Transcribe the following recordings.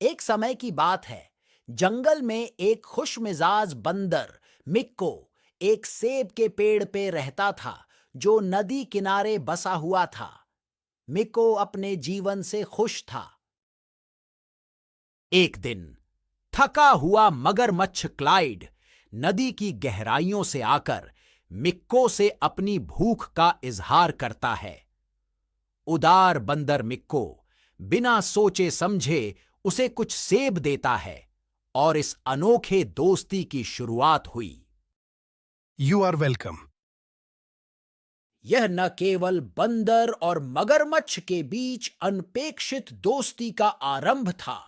एक समय की बात है। जंगल में एक खुशमिजाज बंदर मिक्को एक सेब के पेड़ पे रहता था जो नदी किनारे बसा हुआ था। मिक्को अपने जीवन से खुश था। एक दिन थका हुआ मगरमच्छ क्लाइड नदी की गहराइयों से आकर मिक्को से अपनी भूख का इजहार करता है। उदार बंदर मिक्को बिना सोचे समझे उसे कुछ सेब देता है और इस अनोखे दोस्ती की शुरुआत हुई। You are welcome. यह न केवल बंदर और मगरमच्छ के बीच अनपेक्षित दोस्ती का आरंभ था,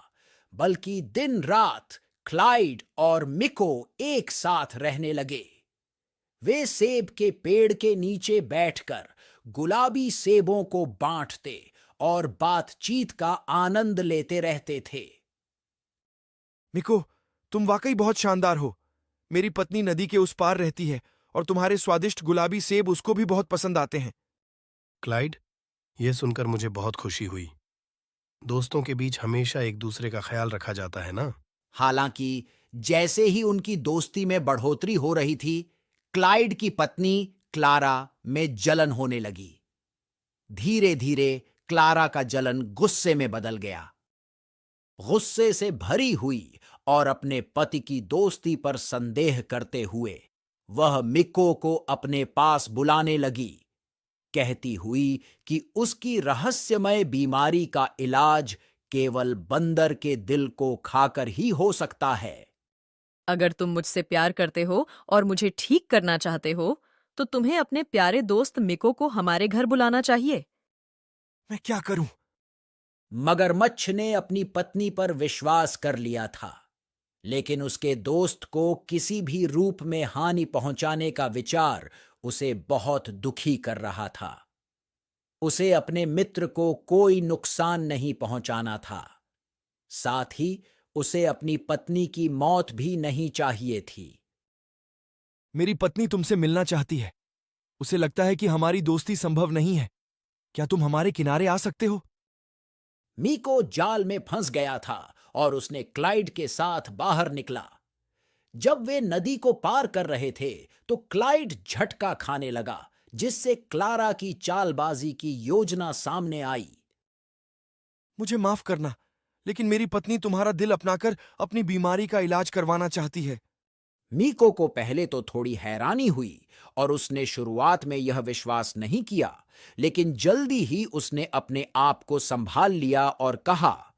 बल्कि दिन रात क्लाइड और मिको एक साथ रहने लगे। वे सेब के पेड़ के नीचे बैठकर गुलाबी सेबों को बांटते और बातचीत का आनंद लेते रहते थे। मिको, तुम वाकई बहुत शानदार हो। मेरी पत्नी नदी के उस पार रहती है और तुम्हारे स्वादिष्ट गुलाबी सेब उसको भी बहुत पसंद आते हैं। क्लाइड, यह सुनकर मुझे बहुत खुशी हुई। दोस्तों के बीच हमेशा एक दूसरे का ख्याल रखा जाता है ना। हालांकि जैसे ही उनकी दोस्ती में बढ़ोतरी हो रही थी, क्लाइड की पत्नी क्लारा में जलन होने लगी। धीरे धीरे क्लारा का जलन गुस्से में बदल गया। गुस्से से भरी हुई और अपने पति की दोस्ती पर संदेह करते हुए वह मिको को अपने पास बुलाने लगी, कहती हुई कि उसकी रहस्यमय बीमारी का इलाज केवल बंदर के दिल को खाकर ही हो सकता है। अगर तुम मुझसे प्यार करते हो और मुझे ठीक करना चाहते हो, तो तुम्हें अपने प्यारे दोस्त मिको को हमारे घर बुलाना चाहिए। मैं क्या करूं? मगरमच्छ ने अपनी पत्नी पर विश्वास कर लिया था, लेकिन उसके दोस्त को किसी भी रूप में हानि पहुंचाने का विचार उसे बहुत दुखी कर रहा था। उसे अपने मित्र को कोई नुकसान नहीं पहुंचाना था। साथ ही उसे अपनी पत्नी की मौत भी नहीं चाहिए थी। मेरी पत्नी तुमसे मिलना चाहती है। उसे लगता है कि हमारी दोस्ती संभव नहीं है। क्या तुम हमारे किनारे आ सकते हो? मीको जाल में फंस गया था और उसने क्लाइड के साथ बाहर निकला। जब वे नदी को पार कर रहे थे, तो क्लाइड झटका खाने लगा, जिससे क्लारा की चालबाजी की योजना सामने आई। मुझे माफ करना, लेकिन मेरी पत्नी तुम्हारा दिल अपनाकर अपनी बीमारी का इलाज करवाना चाहती है। मीको को पहले तो थोड़ी हैरानी हुई और उसने शुरुआत में यह विश्वास नहीं किया, लेकिन जल्दी ही उसने अपने आप को संभाल लिया और कहा,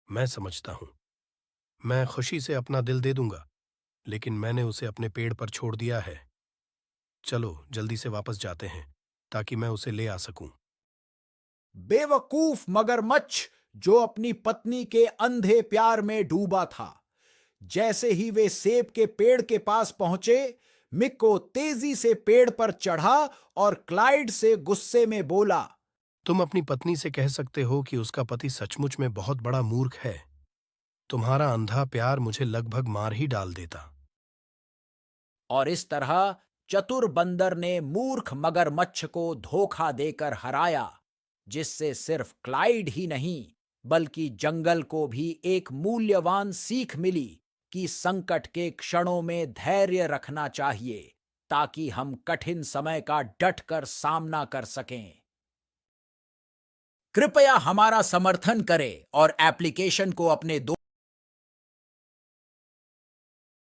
मैं समझता हूं। मैं खुशी से अपना दिल दे दूंगा, लेकिन मैंने उसे अपने पेड़ पर छोड़ दिया है। चलो जल्दी से वापस जाते हैं ताकि मैं उसे ले आ सकूं। बेवकूफ मगरमच्छ, जो अपनी पत्नी के अंधे प्यार में डूबा था। जैसे ही वे सेब के पेड़ के पास पहुंचे, मिको तेजी से पेड़ पर चढ़ा और क्लाइड से गुस्से में बोला, तुम अपनी पत्नी से कह सकते हो कि उसका पति सचमुच में बहुत बड़ा मूर्ख है। तुम्हारा अंधा प्यार मुझे लगभग मार ही डाल देता। और इस तरह चतुर बंदर ने मूर्ख मगरमच्छ को धोखा देकर हराया, जिससे सिर्फ क्लाइड ही नहीं, बल्कि जंगल को भी एक मूल्यवान सीख मिली कि संकट के क्षणों में धैर्य रखना चाहिए, ताकि हम कठिन समय का डटकर सामना कर सकें। कृपया हमारा समर्थन करें और एप्लीकेशन को अपने